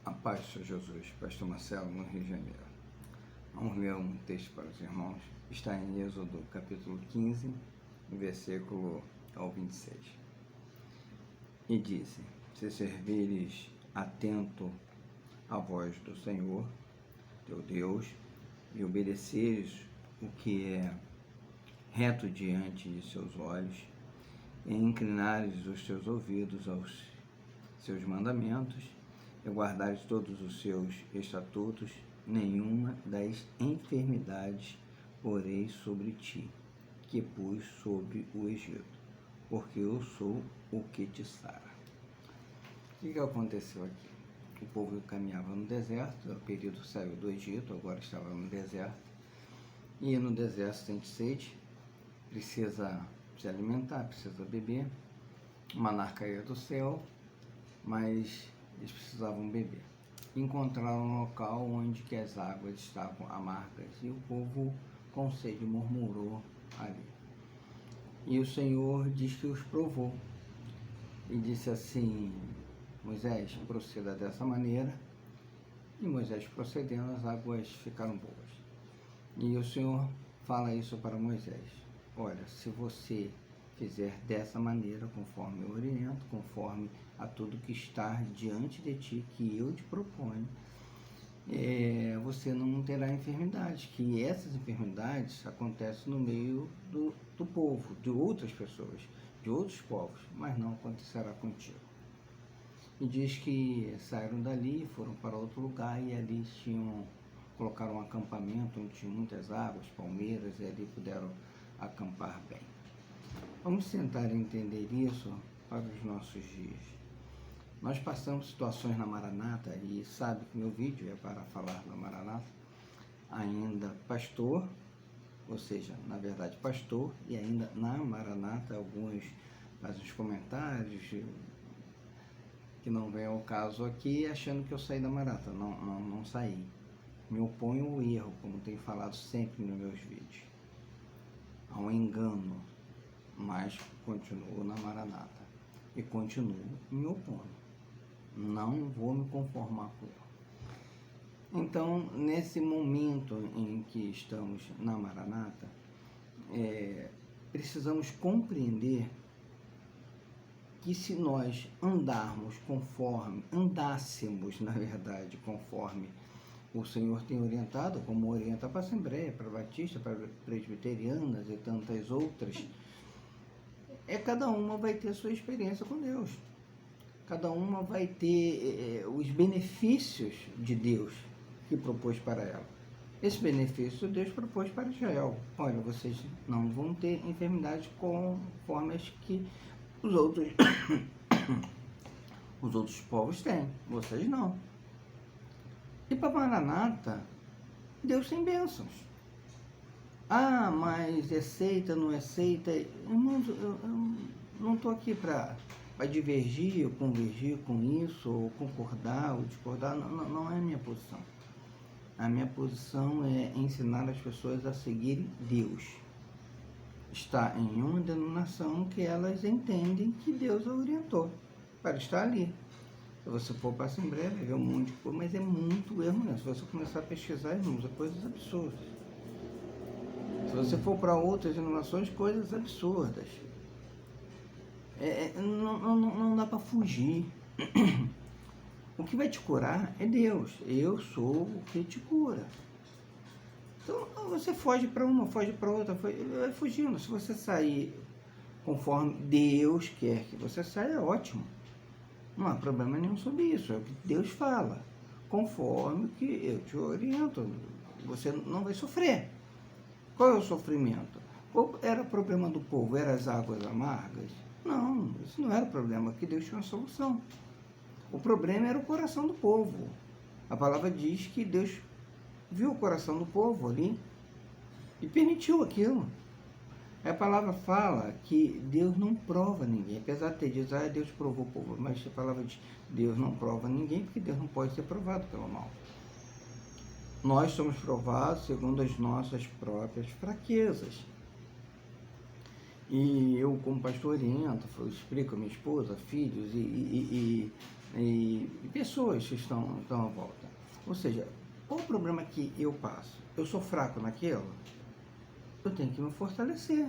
A paz do Senhor Jesus, Pastor Marcelo, no Rio de Janeiro. Vamos ler um texto para os irmãos. Está em Êxodo, capítulo 15, versículo ao 26. E disse: se servires atento à voz do Senhor, teu Deus, e obedeceres o que é reto diante de seus olhos, e inclinares os teus ouvidos aos seus mandamentos, e guardares todos os seus estatutos, nenhuma das enfermidades porei sobre ti, que pus sobre o Egito, porque eu sou o que te sara. O que aconteceu aqui? O povo caminhava no deserto, o período saiu do Egito, agora estava no deserto, e no deserto sente sede, precisa se alimentar, precisa beber, o maná caía do céu, mas eles precisavam beber. Encontraram um local onde que as águas estavam amargas e o povo com sede murmurou ali. E o Senhor diz que os provou e disse assim: Moisés, proceda dessa maneira. E Moisés procedendo, as águas ficaram boas. E o Senhor fala isso para Moisés: olha, se você fizer dessa maneira, conforme eu oriento, conforme a tudo que está diante de ti, que eu te proponho, você não terá enfermidades, que essas enfermidades acontecem no meio do povo, de outras pessoas, de outros povos, mas não acontecerá contigo. E diz que saíram dali, foram para outro lugar e ali colocaram um acampamento onde tinha muitas águas, palmeiras, e ali puderam acampar bem. Vamos tentar entender isso para os nossos dias. Nós passamos situações na Maranata, e sabe que meu vídeo é para falar da Maranata, ainda pastor, ou seja, na verdade pastor, e ainda na Maranata, alguns fazem os comentários que não vem ao caso aqui, achando que eu saí da Maranata. Não saí. Me oponho ao erro, como tenho falado sempre nos meus vídeos. Há um engano, mas continuo na Maranata e continuo me opondo. Não vou me conformar com ele. Então, nesse momento em que estamos na Maranata, precisamos compreender que se nós andássemos, na verdade, conforme o Senhor tem orientado, como orienta para a Assembleia, para a Batista, para Presbiterianas e tantas outras, cada uma vai ter sua experiência com Deus. Cada uma vai ter os benefícios de Deus que propôs para ela. Esse benefício Deus propôs para Israel. Olha, vocês não vão ter enfermidades conforme as que os outros povos têm. Vocês não. E para Maranata, Deus tem bênçãos. Ah, mas aceita, não aceita? Irmãos, eu não estou aqui para divergir ou convergir com isso, ou concordar ou discordar. Não é a minha posição. A minha posição é ensinar as pessoas a seguirem Deus. Está em uma denominação que elas entendem que Deus a orientou para estar ali. Se você for para a Assembleia, vai ver um monte de coisa, mas é muito erro mesmo. Se você começar a pesquisar, irmãos, é coisas absurdas. Se você for para outras denominações, coisas absurdas. Não dá para fugir. O que vai te curar é Deus. Eu sou o que te cura. Então, você foge para uma, foge para outra, vai fugindo. Se você sair conforme Deus quer que você saia, é ótimo. Não há problema nenhum sobre isso. É o que Deus fala. Conforme o que eu te oriento. Você não vai sofrer. Qual é o sofrimento? Qual era o problema do povo? Eram as águas amargas? Não, isso não era o problema, que Deus tinha uma solução. O problema era o coração do povo. A palavra diz que Deus viu o coração do povo ali e permitiu aquilo. A palavra fala que Deus não prova ninguém, apesar de ter dito, Deus provou o povo, mas a palavra diz, Deus não prova ninguém, porque Deus não pode ser provado pelo mal. Nós somos provados segundo as nossas próprias fraquezas. E eu, como pastor, oriento, eu explico a minha esposa, filhos, e pessoas que estão à volta. Ou seja, qual o problema que eu passo? Eu sou fraco naquilo? Eu tenho que me fortalecer.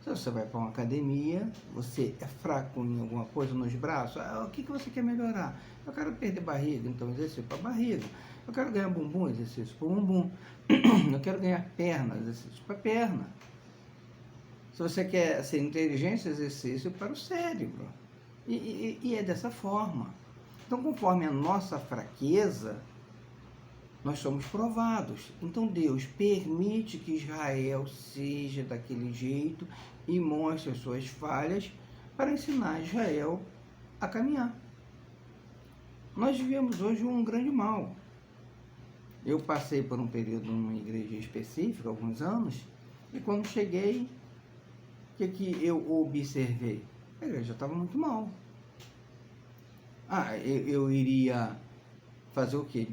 Se você vai para uma academia, você é fraco em alguma coisa nos braços, o que você quer melhorar? Eu quero perder barriga, então exercício para barriga. Eu quero ganhar bumbum, exercício para bumbum. Eu quero ganhar perna, exercício para perna. Se você quer ser inteligente, exercício para o cérebro. E é dessa forma. Então, conforme a nossa fraqueza, nós somos provados. Então Deus permite que Israel seja daquele jeito e mostre as suas falhas para ensinar Israel a caminhar. Nós vivemos hoje um grande mal. Eu passei por um período numa igreja específica, alguns anos, e quando cheguei, o que eu observei? A igreja estava muito mal. Eu iria fazer o quê?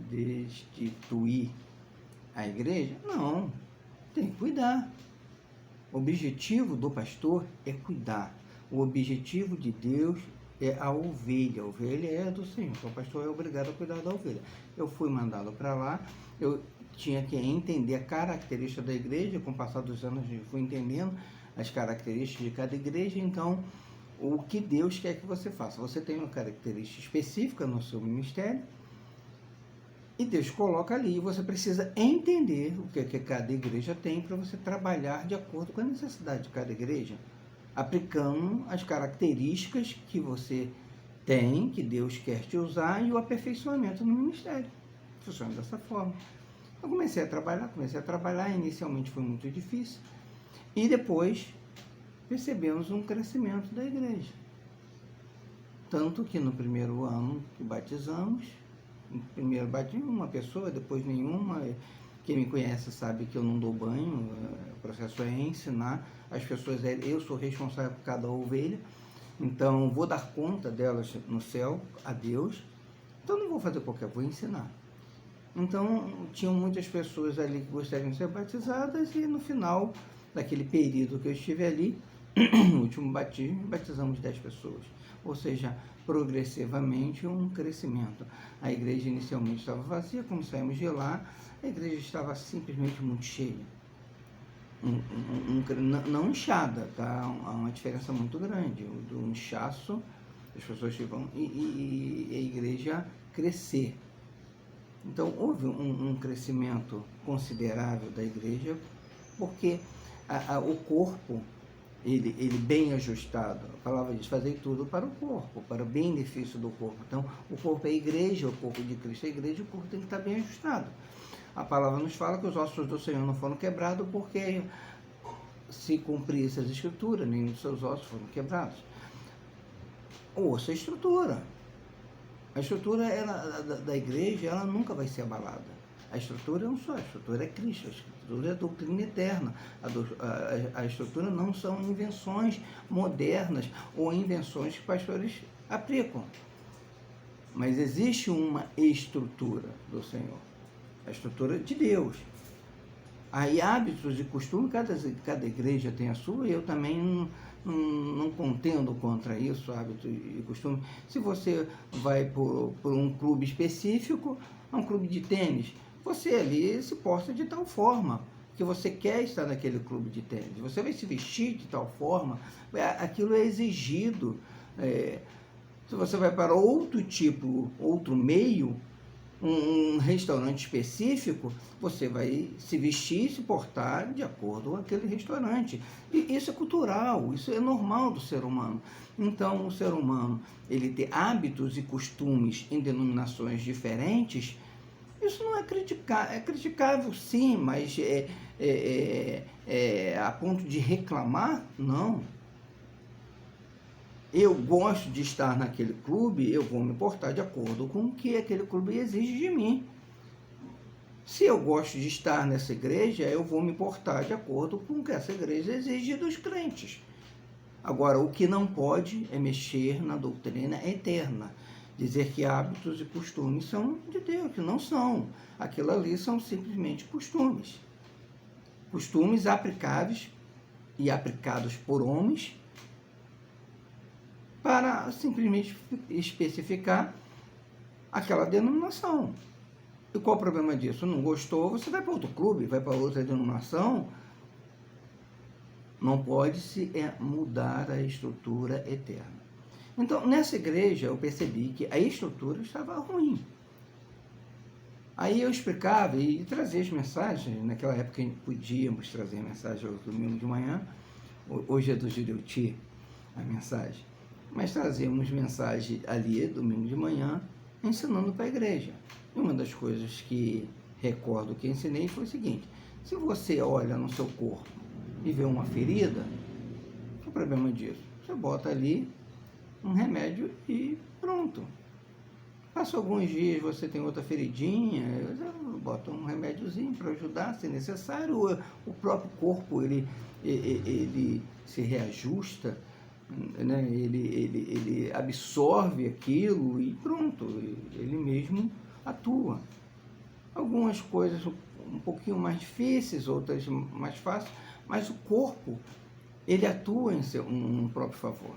Destituir a igreja? Não, tem que cuidar. O objetivo do pastor é cuidar. O objetivo de Deus é a ovelha. A ovelha é do Senhor. Então o pastor é obrigado a cuidar da ovelha. Eu fui mandado para lá, eu tinha que entender a característica da igreja. Com o passar dos anos eu fui entendendo as características de cada igreja. Então, o que Deus quer que você faça? Você tem uma característica específica no seu ministério e Deus coloca ali. Você precisa entender o que cada igreja tem para você trabalhar de acordo com a necessidade de cada igreja, aplicando as características que você tem, que Deus quer te usar, e o aperfeiçoamento no ministério. Funciona dessa forma. Eu comecei a trabalhar, inicialmente foi muito difícil, e depois percebemos um crescimento da igreja. Tanto que no primeiro ano que batizamos, primeiro bati uma pessoa, depois nenhuma. Quem me conhece sabe que eu não dou banho, o processo é ensinar as pessoas. Eu sou responsável por cada ovelha, então vou dar conta delas no céu, a Deus. Então não vou fazer qualquer, vou ensinar. Então tinham muitas pessoas ali que gostariam de ser batizadas, e no final daquele período que eu estive ali, no último batismo, batizamos 10 pessoas. Ou seja, progressivamente um crescimento. A igreja inicialmente estava vazia, como saímos de lá, a igreja estava simplesmente muito cheia. Não inchada, tá? Há uma diferença muito grande. Do inchaço, as pessoas ficam, e a igreja crescer. Então, houve um crescimento considerável da igreja, porque o corpo, ele bem ajustado, a palavra diz, fazer tudo para o corpo, para o benefício do corpo. Então, o corpo é a igreja, o corpo de Cristo é a igreja, o corpo tem que estar bem ajustado. A palavra nos fala que os ossos do Senhor não foram quebrados porque se cumprisse as escrituras, nenhum dos seus ossos foram quebrados. O osso é estrutura. A estrutura da igreja, ela nunca vai ser abalada. A estrutura é um só, a estrutura é Cristo, a estrutura é a doutrina eterna. A estrutura não são invenções modernas ou invenções que pastores aplicam. Mas existe uma estrutura do Senhor, a estrutura de Deus. Aí hábitos e costumes, cada igreja tem a sua, e eu também não contendo contra isso, hábito e costume. Se você vai por um clube específico, um clube de tênis, você ali se porta de tal forma que você quer estar naquele clube de tênis. Você vai se vestir de tal forma, aquilo é exigido. Se você vai para outro meio, um restaurante específico, você vai se vestir e se portar de acordo com aquele restaurante. E isso é cultural, isso é normal do ser humano. Então, o ser humano, ele ter hábitos e costumes em denominações diferentes, isso não é criticável. É criticável, sim, mas a ponto de reclamar, não. Eu gosto de estar naquele clube, eu vou me portar de acordo com o que aquele clube exige de mim. Se eu gosto de estar nessa igreja, eu vou me portar de acordo com o que essa igreja exige dos crentes. Agora, o que não pode é mexer na doutrina eterna. Dizer que hábitos e costumes são de Deus, que não são. Aquilo ali são simplesmente costumes. Costumes aplicáveis e aplicados por homens, para simplesmente especificar aquela denominação. E qual o problema disso? Não gostou, você vai para outro clube, vai para outra denominação. Não pode-se mudar a estrutura eterna. Então, nessa igreja, eu percebi que a estrutura estava ruim. Aí eu explicava e trazia as mensagens. Naquela época podíamos trazer mensagens ao domingo de manhã. Hoje é do Jureuti a mensagem. Mas trazíamos mensagem ali, domingo de manhã, ensinando para a igreja. E uma das coisas que recordo que ensinei foi o seguinte: se você olha no seu corpo e vê uma ferida, qual é o problema disso? Você bota ali um remédio e pronto. Passa alguns dias, você tem outra feridinha, bota um remédiozinho para ajudar, se necessário. O próprio corpo, ele se reajusta, né? ele absorve aquilo e pronto, ele mesmo atua. Algumas coisas um pouquinho mais difíceis, outras mais fáceis, mas o corpo, ele atua em próprio favor.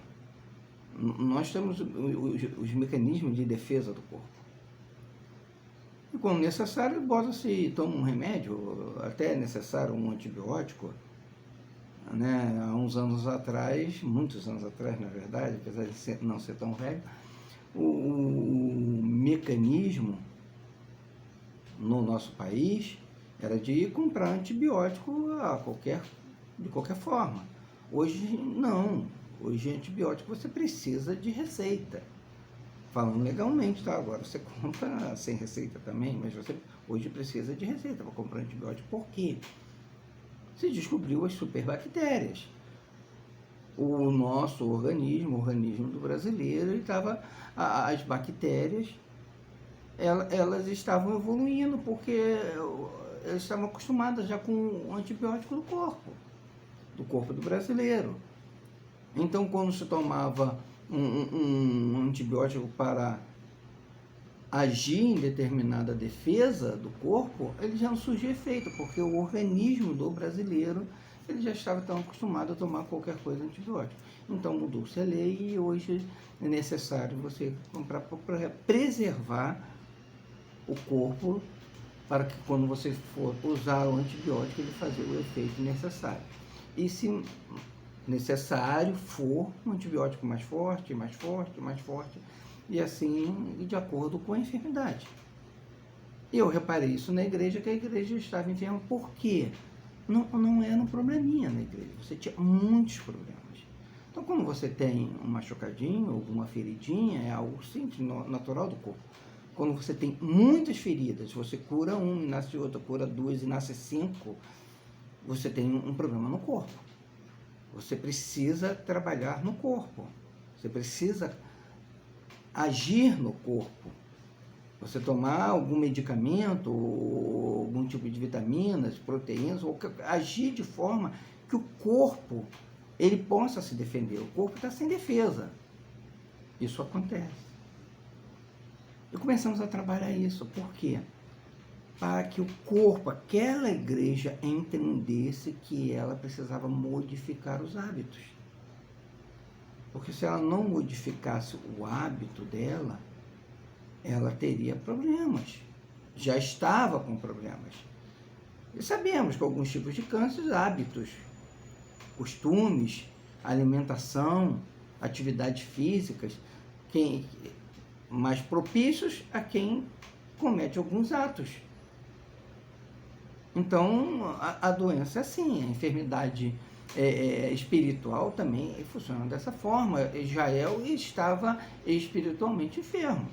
Nós temos os mecanismos de defesa do corpo. E quando necessário, bota-se, toma um remédio, até é necessário um antibiótico. Né? Há uns anos atrás, muitos anos atrás, na verdade, apesar de não ser tão velho, o mecanismo no nosso país era de comprar antibiótico de qualquer forma. Hoje, não. Hoje, antibiótico você precisa de receita. Falando legalmente, tá? Agora você compra sem receita também, mas você hoje precisa de receita para comprar antibiótico. Por quê? Se descobriu as superbactérias. O nosso organismo, o organismo do brasileiro, as bactérias, elas estavam evoluindo, porque elas estavam acostumadas já com o antibiótico do corpo do brasileiro. Então, quando se tomava um antibiótico para agir em determinada defesa do corpo, ele já não surgia efeito, porque o organismo do brasileiro ele já estava tão acostumado a tomar qualquer coisa antibiótico. Então mudou-se a lei e hoje é necessário você comprar para preservar o corpo, para que quando você for usar o antibiótico ele fazer o efeito necessário. E se necessário for um antibiótico mais forte, e assim de acordo com a enfermidade. Eu reparei isso na igreja, que a igreja estava enferma. Por quê? Não era um probleminha na igreja, você tinha muitos problemas. Então, quando você tem um machucadinho ou uma feridinha, é algo simples, natural do corpo. Quando você tem muitas feridas, você cura um e nasce outro, cura duas e nasce 5, você tem um problema no corpo. Você precisa trabalhar no corpo, você precisa agir no corpo. Você tomar algum medicamento, ou algum tipo de vitaminas, proteínas, ou agir de forma que o corpo ele possa se defender. O corpo está sem defesa. Isso acontece. E começamos a trabalhar isso. Por quê? Para que o corpo, aquela igreja, entendesse que ela precisava modificar os hábitos. Porque se ela não modificasse o hábito dela, ela teria problemas. Já estava com problemas. E sabemos que alguns tipos de câncer, hábitos, costumes, alimentação, atividades físicas, mais propícios a quem comete alguns atos. Então, a doença é assim, a enfermidade espiritual também funciona dessa forma. Jael estava espiritualmente enfermo.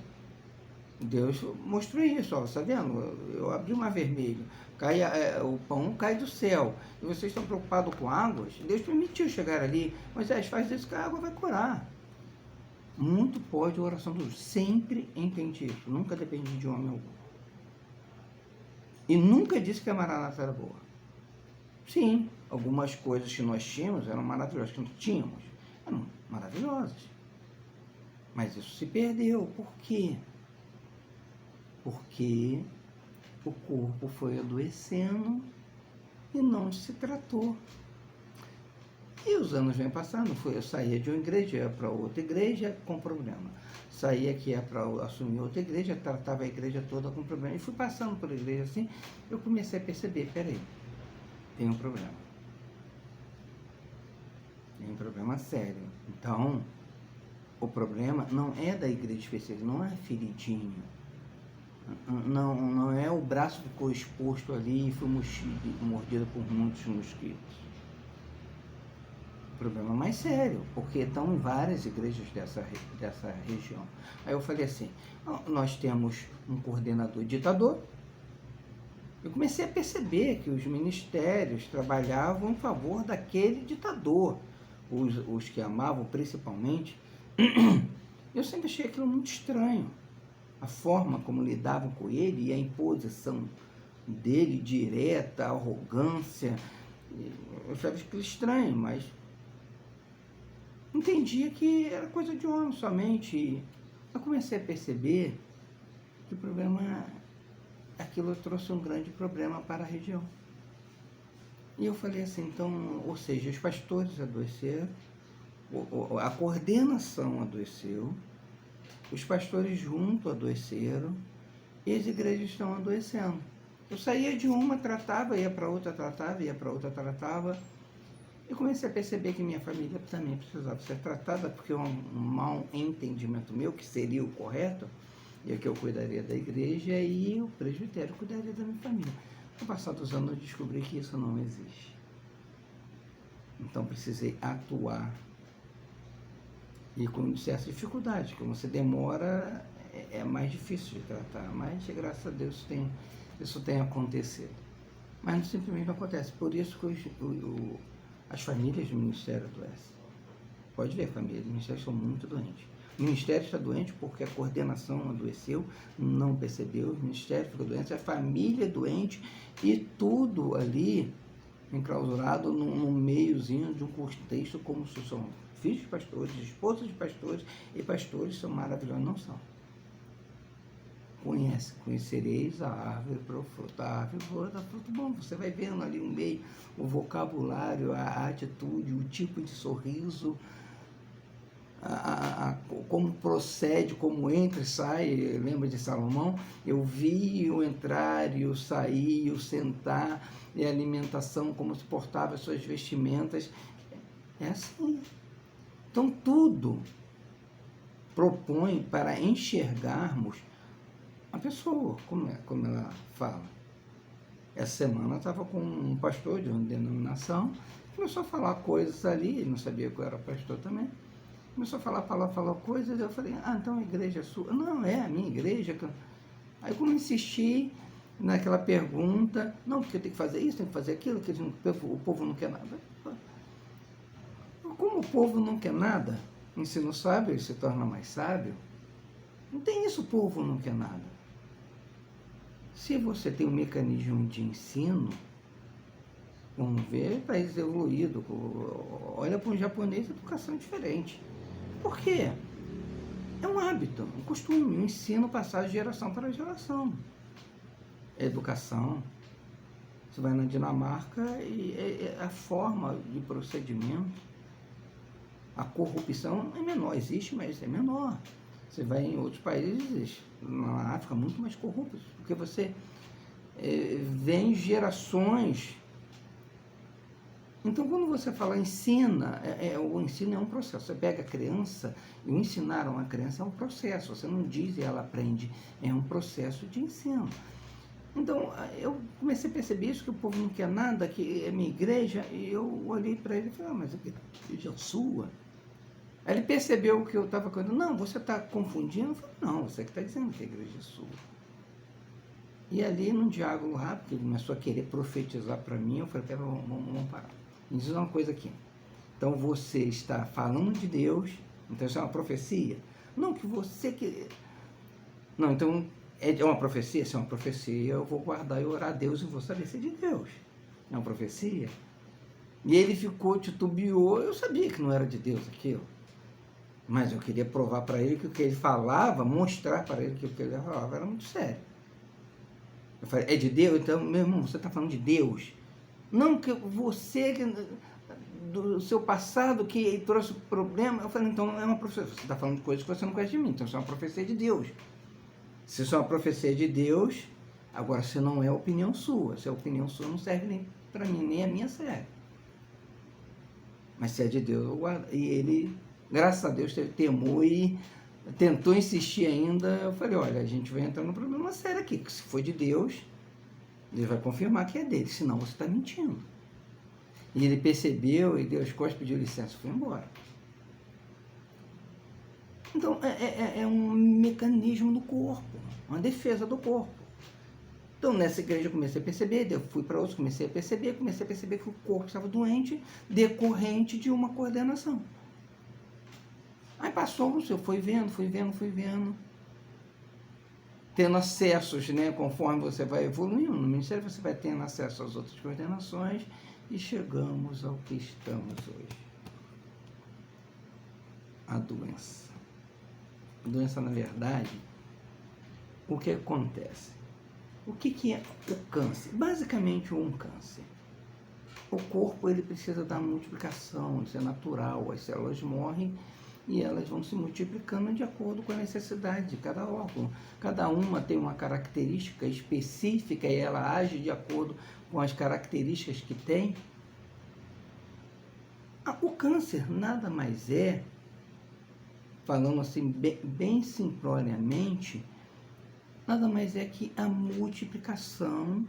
Deus mostrou isso, ó, está vendo? Eu abri o mar vermelho, o pão cai do céu, e vocês estão preocupados com águas? Deus permitiu chegar ali, mas faz isso que a água vai curar. Muito pode a oração do justo, sempre entende isso, nunca depende de homem algum. E nunca disse que a Maranata era boa. Sim, algumas coisas que nós tínhamos eram maravilhosas, que não tínhamos, eram maravilhosas. Mas isso se perdeu. Por quê? Porque o corpo foi adoecendo e não se tratou. E os anos vêm passando, eu saía de uma igreja, ia para outra igreja com problema. Saía aqui, ia para assumir outra igreja, tratava a igreja toda com problema. E fui passando por igreja assim, eu comecei a perceber, peraí, tem um problema. Tem um problema sério. Então, o problema não é da igreja específica, não é feridinho. Não é o braço que ficou exposto ali e foi mordido por muitos mosquitos. Problema mais sério, porque estão em várias igrejas dessa região. Aí eu falei assim, nós temos um coordenador ditador. Eu comecei a perceber que os ministérios trabalhavam em favor daquele ditador, os que amavam principalmente. Eu sempre achei aquilo muito estranho, a forma como lidavam com ele e a imposição dele direta, a arrogância. Eu achava aquilo estranho, mas entendia que era coisa de homem somente. Eu comecei a perceber que o problema, aquilo trouxe um grande problema para a região. E eu falei assim, então, ou seja, os pastores adoeceram, a coordenação adoeceu, os pastores juntos adoeceram e as igrejas estão adoecendo. Eu saía de uma, tratava, ia para outra, tratava, ia para outra, tratava. Eu comecei a perceber que minha família também precisava ser tratada, porque um mau entendimento meu, que seria o correto, e que eu cuidaria da igreja, e o presbitério cuidaria da minha família. No passar dos anos eu descobri que isso não existe. Então precisei atuar. E com certas dificuldades, como você demora, é mais difícil de tratar, mas graças a Deus isso tem acontecido. Mas não, simplesmente não acontece. Por isso que as famílias do Ministério adoecem. Pode ver, famílias do Ministério são muito doentes. O Ministério está doente porque a coordenação adoeceu, não percebeu, o Ministério ficou doente, a família é doente e tudo ali enclausurado num meiozinho de um contexto como se são filhos de pastores, esposas de pastores e pastores são maravilhosos, não são. Conhecereis a árvore pelo fruto. A árvore dá fruto bom. Você vai vendo ali no meio o vocabulário, a atitude, o tipo de sorriso, como procede, como entra e sai. Lembra de Salomão? Eu vi o entrar e o sair, e o sentar, e a alimentação, como se portava as suas vestimentas. É assim. Então, tudo propõe para enxergarmos a pessoa, como ela fala. Essa semana eu estava com um pastor de uma denominação, começou a falar coisas ali, ele não sabia que eu era pastor também, começou a falar coisas, eu falei, então a igreja é sua? Não, é a minha igreja. Aí como insisti naquela pergunta, não, porque tem que fazer isso, tem que fazer aquilo, que o povo não quer nada. Como o povo não quer nada, ensino sábio, ele se torna mais sábio. Não tem isso, o povo não quer nada. Se você tem um mecanismo de ensino, vamos ver, país evoluído, olha para um japonês, a educação é diferente. Por quê? É um hábito, um costume, um ensino passado de geração para geração. É educação. Você vai na Dinamarca e a forma de procedimento, a corrupção é menor, existe, mas é menor. Você vai em outros países, na África, muito mais corruptos, porque você vem gerações. Então, quando você fala ensina, o ensino é um processo. Você pega a criança, e o ensinar a uma criança é um processo. Você não diz e ela aprende, é um processo de ensino. Então, eu comecei a perceber isso, que o povo não quer nada, que é minha igreja, e eu olhei para ele e falei, mas a igreja é sua? Aí ele percebeu que eu estava falando, não, você está confundindo? Eu falei, não, você que está dizendo que a igreja é sua. E ali, num diálogo rápido, ele começou a querer profetizar para mim, eu falei, vamos parar. Me diz uma coisa aqui. Então, você está falando de Deus, então isso é uma profecia? Não, que você que... Não, então, é uma profecia? Se é uma profecia, eu vou guardar e orar a Deus e vou saber se é de Deus. É uma profecia? E ele ficou, titubeou, eu sabia que não era de Deus aquilo. Mas eu queria provar para ele que o que ele falava, mostrar para ele que o que ele falava era muito sério. Eu falei, é de Deus? Então, meu irmão, você está falando de Deus? Não, que você... do seu passado que trouxe problema. Eu falei, então não é uma profecia. Você está falando de coisas que você não conhece de mim, então isso é uma profecia de Deus. Se isso é uma profecia de Deus, agora se não é opinião sua, se é opinião sua não serve nem para mim, nem a minha serve. Mas se é de Deus, eu guardo. E ele, graças a Deus, teve temor e tentou insistir ainda. Eu falei, olha, a gente vai entrar num problema sério aqui, que se for de Deus, Deus vai confirmar que é dele, senão você está mentindo. E ele percebeu e deu as costas, pediu licença e foi embora. Então, é um mecanismo do corpo, uma defesa do corpo. Então, nessa igreja eu comecei a perceber, eu fui para outros, comecei a perceber que o corpo estava doente, decorrente de uma coordenação. Aí passou, eu fui vendo, tendo acessos, né, conforme você vai evoluindo no ministério, você vai tendo acesso às outras coordenações e chegamos ao que estamos hoje. A doença. A doença, na verdade, o que acontece? O que é o câncer? Basicamente, um câncer. O corpo ele precisa da multiplicação, isso é natural, as células morrem e elas vão se multiplicando de acordo com a necessidade de cada órgão. Cada uma tem uma característica específica e ela age de acordo com as características que tem. O câncer nada mais é, falando assim bem simploriamente, nada mais é que a multiplicação,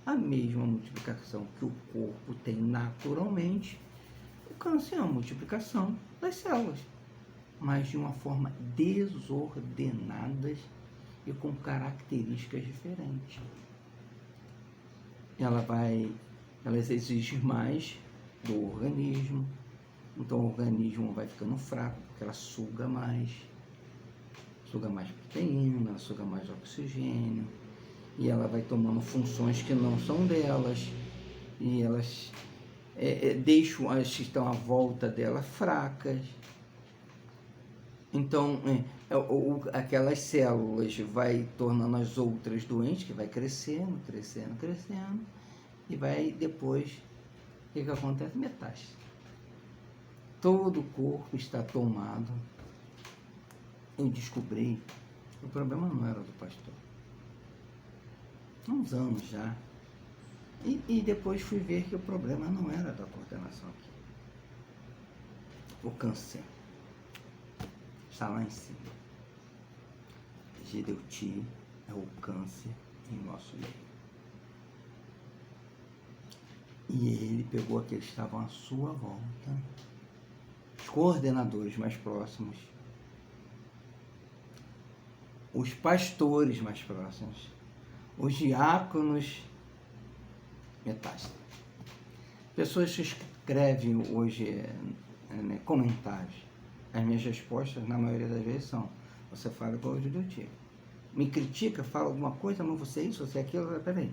a mesma multiplicação que o corpo tem naturalmente. O câncer é a multiplicação das células, mas de uma forma desordenada e com características diferentes. Elas exigem mais do organismo, então o organismo vai ficando fraco, porque ela suga mais proteína, suga mais oxigênio, e ela vai tomando funções que não são delas, e elas deixam as que estão à volta dela fracas. Então, aquelas células vai tornando as outras doentes, que vai crescendo, e vai depois, o que acontece? Metástase. Todo o corpo está tomado. Eu descobri que o problema não era do pastor. Há uns anos já. E depois fui ver que o problema não era da coordenação aqui. O câncer está lá em cima. Gideuti é o câncer em nosso meio. E ele pegou aqueles que estavam à sua volta, os coordenadores mais próximos, os pastores mais próximos, os diáconos, metástase. Pessoas que escrevem hoje comentários. As minhas respostas, na maioria das vezes, são: você fala igual o Gideuti. Me critica, fala alguma coisa, mas você é isso, você é aquilo. Peraí,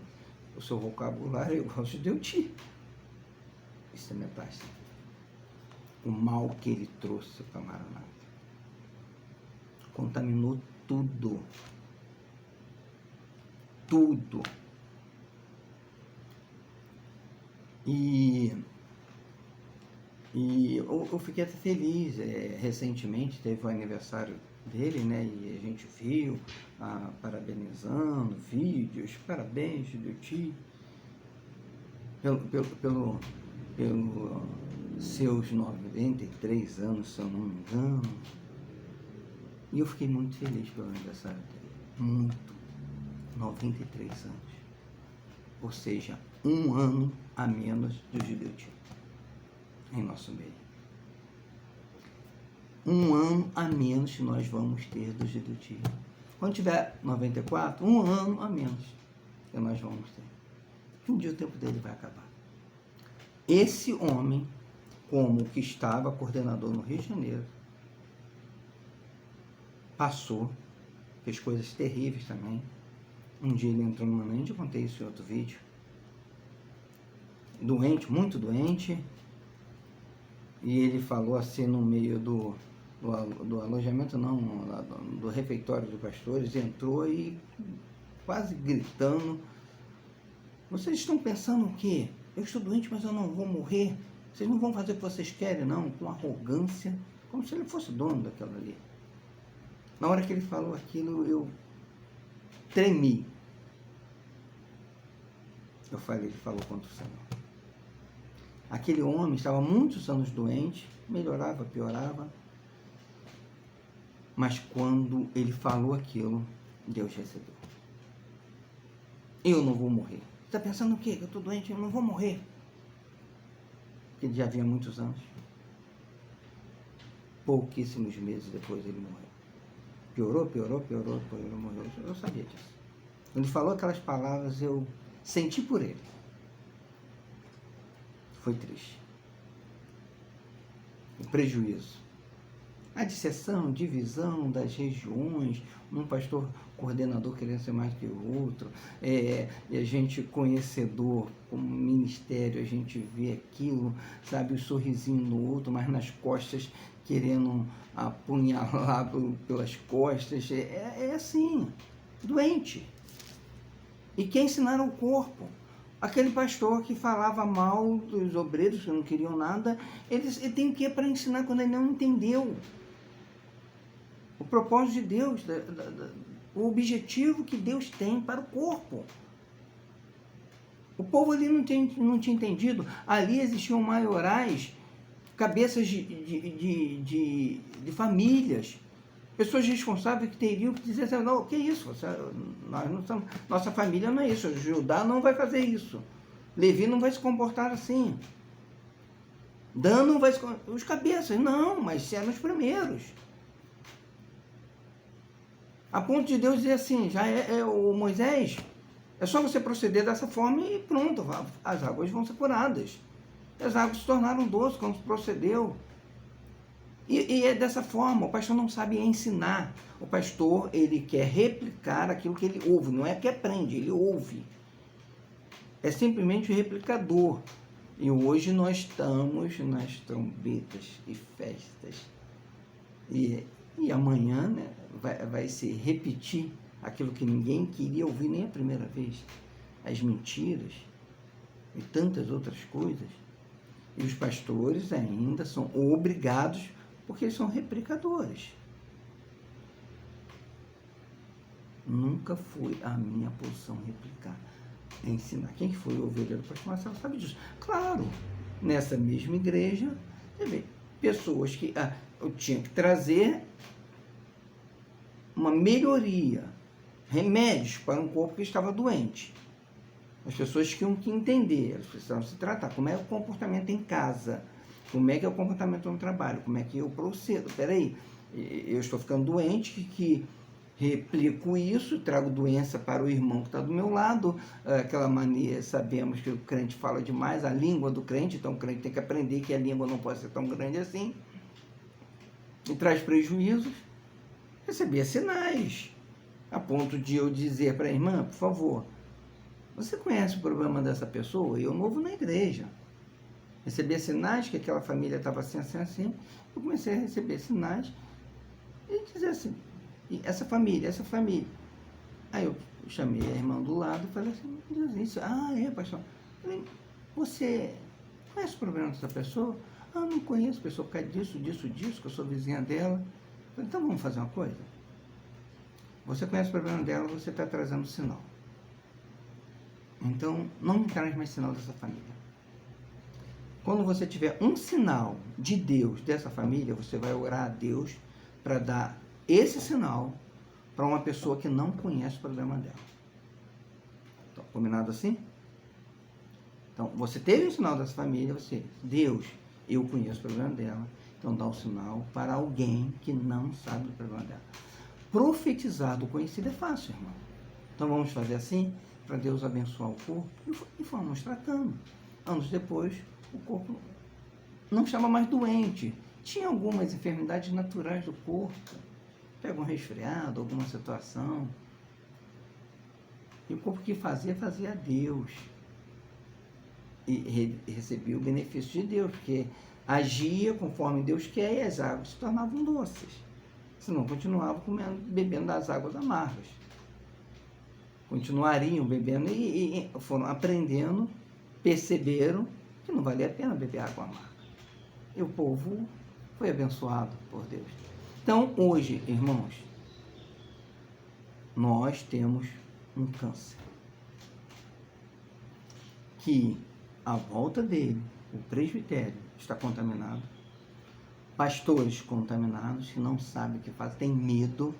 o seu vocabulário é igual ao Gideuti. Isso é metástase. O mal que ele trouxe para Maranata contaminou tudo. Tudo. E eu fiquei até feliz. Recentemente teve o aniversário dele, né? E a gente viu, parabenizando, vídeos, parabéns, Gideuti, pelo seus 93 anos, se eu não me engano. E eu fiquei muito feliz pelo aniversário dele. Muito. 93 anos. Ou seja, 1 ano a menos do Gideuti em nosso meio. 1 ano a menos que nós vamos ter do Gideuti. Quando tiver 94, 1 ano a menos que nós vamos ter. Que um dia o tempo dele vai acabar. Esse homem, como que estava coordenador no Rio de Janeiro, passou, fez coisas terríveis também. Um dia ele entrou numa mente, eu contei isso em outro vídeo. Doente, muito doente. E ele falou assim no meio do alojamento, não, do refeitório dos pastores, entrou e quase gritando: vocês estão pensando o quê? Eu estou doente, mas eu não vou morrer. Vocês não vão fazer o que vocês querem, não, com arrogância, como se ele fosse dono daquela ali. Na hora que ele falou aquilo, eu tremi. Eu falei, ele falou contra o Senhor. Aquele homem estava muitos anos doente, melhorava, piorava, mas quando ele falou aquilo, Deus recebeu. Eu não vou morrer. Você está pensando o quê? Eu estou doente, eu não vou morrer. Porque ele já havia muitos anos. Pouquíssimos meses depois ele morreu. Piorou, morreu. Eu sabia disso. Quando ele falou aquelas palavras, eu senti por ele. Foi triste. O prejuízo. A disseção, divisão das regiões, um pastor coordenador querendo ser mais que o outro, e a gente conhecedor, como ministério, a gente vê aquilo, sabe, o sorrisinho no outro, mas nas costas querendo apunhalar pelas costas, é assim, doente. E quem ensinaram o corpo? Aquele pastor que falava mal dos obreiros que não queriam nada, ele tem o que para ensinar quando ele não entendeu o propósito de Deus, o objetivo que Deus tem para o corpo. O povo ali não tinha entendido. Ali existiam maiorais, cabeças de famílias, pessoas responsáveis que teriam que dizer assim, não, o que é isso? Nós não somos, nossa família não é isso, Judá não vai fazer isso, Levi não vai se comportar assim, Dan não vai se comportar, os cabeças, não, mas eram os primeiros. A ponto de Deus dizer assim, já o Moisés, é só você proceder dessa forma e pronto, as águas vão ser curadas. As águas se tornaram doces quando se procedeu. E é dessa forma, o pastor não sabe ensinar. O pastor, ele quer replicar aquilo que ele ouve, não é que aprende, ele ouve. É simplesmente o replicador. E hoje nós estamos nas trombetas e festas. E amanhã, né, vai se repetir aquilo que ninguém queria ouvir nem a primeira vez. As mentiras e tantas outras coisas. E os pastores ainda são obrigados, porque eles são replicadores. Nunca foi a minha posição replicar, ensinar. Quem foi o ovelha do pastor Marcelo sabe disso. Claro, nessa mesma igreja, você vê, pessoas que eu tinha que trazer uma melhoria, remédios para um corpo que estava doente. As pessoas tinham que entender, elas precisavam se tratar. Como é o comportamento em casa? Como é que é o comportamento no trabalho? Como é que eu procedo? Espera aí, eu estou ficando doente, que replico isso, trago doença para o irmão que está do meu lado, aquela mania, sabemos que o crente fala demais, a língua do crente, então o crente tem que aprender que a língua não pode ser tão grande assim, e traz prejuízos. Recebia sinais, a ponto de eu dizer para a irmã, por favor, você conhece o problema dessa pessoa? Eu novo na igreja. Recebia sinais que aquela família estava assim. Eu comecei a receber sinais e dizer assim, essa família. Aí eu chamei a irmã do lado e falei assim, diz isso. Pastor. Eu falei, você conhece o problema dessa pessoa? Eu não conheço a pessoa por causa disso, que eu sou vizinha dela. Eu falei, então vamos fazer uma coisa? Você conhece o problema dela, você está trazendo sinal. Então, não me traz mais sinal dessa família. Quando você tiver um sinal de Deus dessa família, você vai orar a Deus para dar esse sinal para uma pessoa que não conhece o problema dela. Então, combinado assim? Então, você teve um sinal dessa família, Deus, eu conheço o problema dela, então dá o sinal para alguém que não sabe do problema dela. Profetizar do conhecido é fácil, irmão. Então, vamos fazer assim, para Deus abençoar o corpo, e fomos tratando. Anos depois, o corpo não estava mais doente. Tinha algumas enfermidades naturais do corpo. Pega um resfriado, alguma situação. E o corpo que fazia a Deus. E recebia o benefício de Deus, porque agia conforme Deus quer e as águas se tornavam doces. Senão continuavam bebendo das águas amargas. Continuariam bebendo e foram aprendendo, perceberam que não valia a pena beber água amarga. E o povo foi abençoado por Deus. Então, hoje, irmãos, nós temos um câncer que, à volta dele, o presbitério está contaminado, pastores contaminados que não sabem o que fazem, têm medo,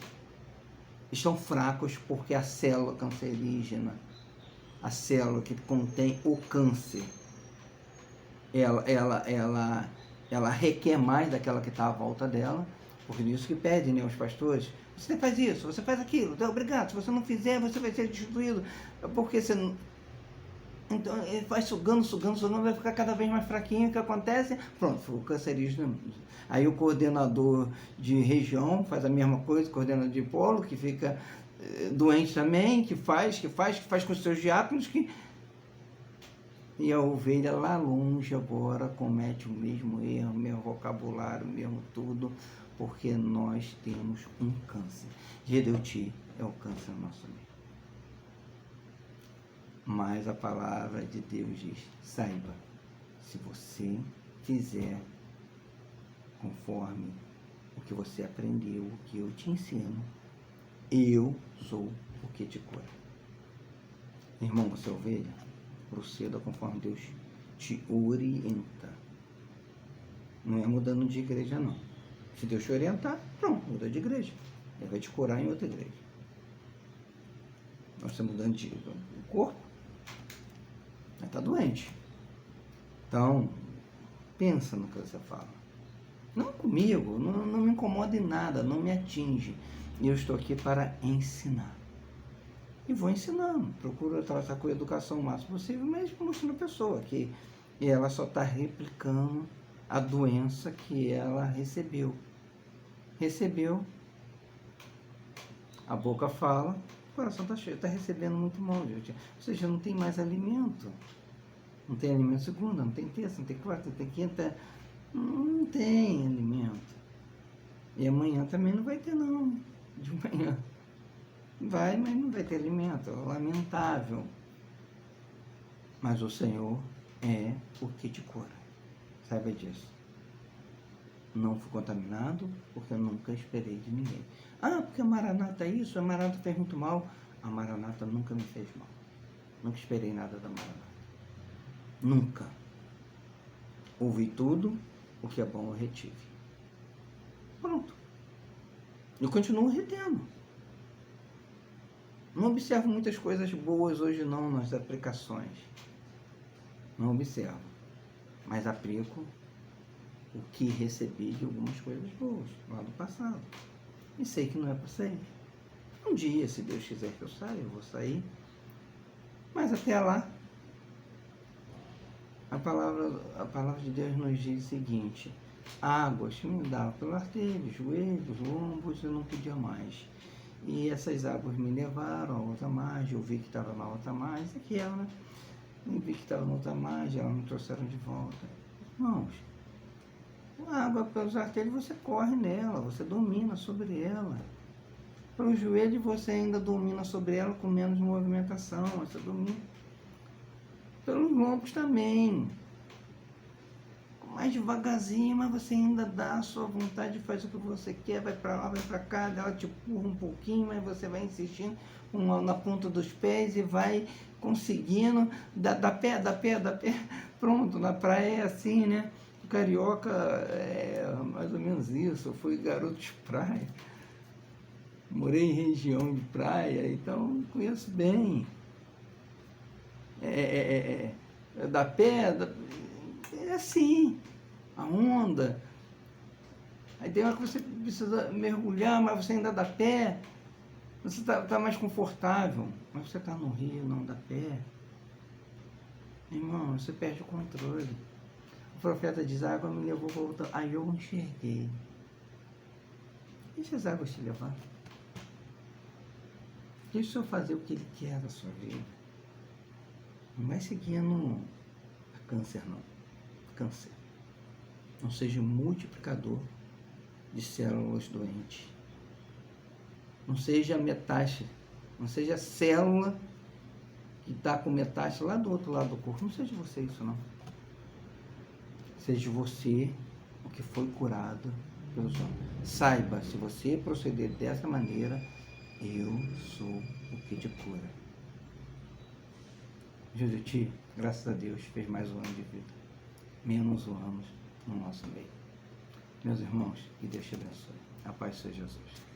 estão fracos porque a célula cancerígena, a célula que contém o câncer, ela requer mais daquela que está à volta dela, por isso que pedem, né, os pastores, você faz isso, você faz aquilo, obrigado, se você não fizer, você vai ser destituído, porque você não... Então, ele vai sugando, vai ficar cada vez mais fraquinho. O que acontece? Pronto, foi o cancerígeno. Aí o coordenador de região faz a mesma coisa, o coordenador de polo, que fica doente também, que faz com os seus diáconos, e a ovelha lá longe agora comete o mesmo erro, o mesmo vocabulário, o mesmo tudo, porque nós temos um câncer. Gedeuti é o câncer no nosso meio. Mas a palavra de Deus diz, saiba, se você fizer conforme o que você aprendeu, o que eu te ensino, eu sou o que te cura. Irmão, você é ovelha, proceda conforme Deus te orienta. Não é mudando de igreja, não. Se Deus te orientar, pronto, muda de igreja. Ele vai te curar em outra igreja. Nós estamos mudando de corpo, está doente. Então, pensa no que você fala. Não comigo, não me incomoda em nada, não me atinge. Eu estou aqui para ensinar. E vou ensinando. Procuro tratar com educação o máximo possível, mas mostrando a pessoa que ela só está replicando a doença que ela recebeu. Recebeu, a boca fala, o coração está cheio, está recebendo muito mal, gente. Ou seja, não tem mais alimento. Não tem alimento segunda, não tem terça, não tem quarta, não tem quinta. Não tem alimento. E amanhã também não vai ter, não. De manhã. Vai, mas não vai ter alimento. Lamentável. Mas o Senhor é o que te cura. Saiba disso. Não fui contaminado, porque eu nunca esperei de ninguém. Ah, porque a Maranata é isso, a Maranata fez muito mal. A Maranata nunca me fez mal. Nunca esperei nada da Maranata. Nunca. Ouvi tudo, o que é bom eu retive. Pronto. Eu continuo retendo. Não observo muitas coisas boas hoje não nas aplicações. Não observo. Mas aplico o que recebi de algumas coisas boas lá do passado. E sei que não é para sair. Um dia, se Deus quiser que eu saia, eu vou sair. Mas até lá, a palavra de Deus nos diz o seguinte: águas me dava pelo artelho, joelhos, lombos, eu não podia mais. E essas águas me levaram a outra margem, eu vi que estava na outra margem, isso aqui ela, né? Eu vi que estava na outra margem, elas me trouxeram de volta. Irmãos, a água pelos artelhos você corre nela, você domina sobre ela. Pelo joelho você ainda domina sobre ela com menos movimentação, você domina. Pelos lombos também. Mais devagarzinho, mas você ainda dá a sua vontade de fazer o que você quer, vai para lá, vai para cá, ela te empurra um pouquinho, mas você vai insistindo na ponta dos pés e vai conseguindo, dá pé, pronto, na praia é assim, né? O carioca é mais ou menos isso, eu fui garoto de praia, morei em região de praia, então conheço bem. Da pé, é assim, a onda. Aí tem hora que você precisa mergulhar, mas você ainda dá pé, você tá mais confortável, mas você está no rio, não dá pé. Irmão, você perde o controle. O profeta diz, a água me levou voltando, aí eu enxerguei. Deixa as águas te levar. Deixa o Senhor fazer o que Ele quer da sua vida. Não vai seguindo câncer, não. Câncer. Não seja multiplicador de células doentes. Não seja metástase. Não seja a célula que está com metástase lá do outro lado do corpo. Não seja você isso, não. seja você o que foi curado pelo Senhor. Saiba, se você proceder dessa maneira, eu sou o que te cura. Jositi, graças a Deus, fez mais um ano de vida. Menos um ano no nosso meio. Meus irmãos, que Deus te abençoe. A paz seja Jesus.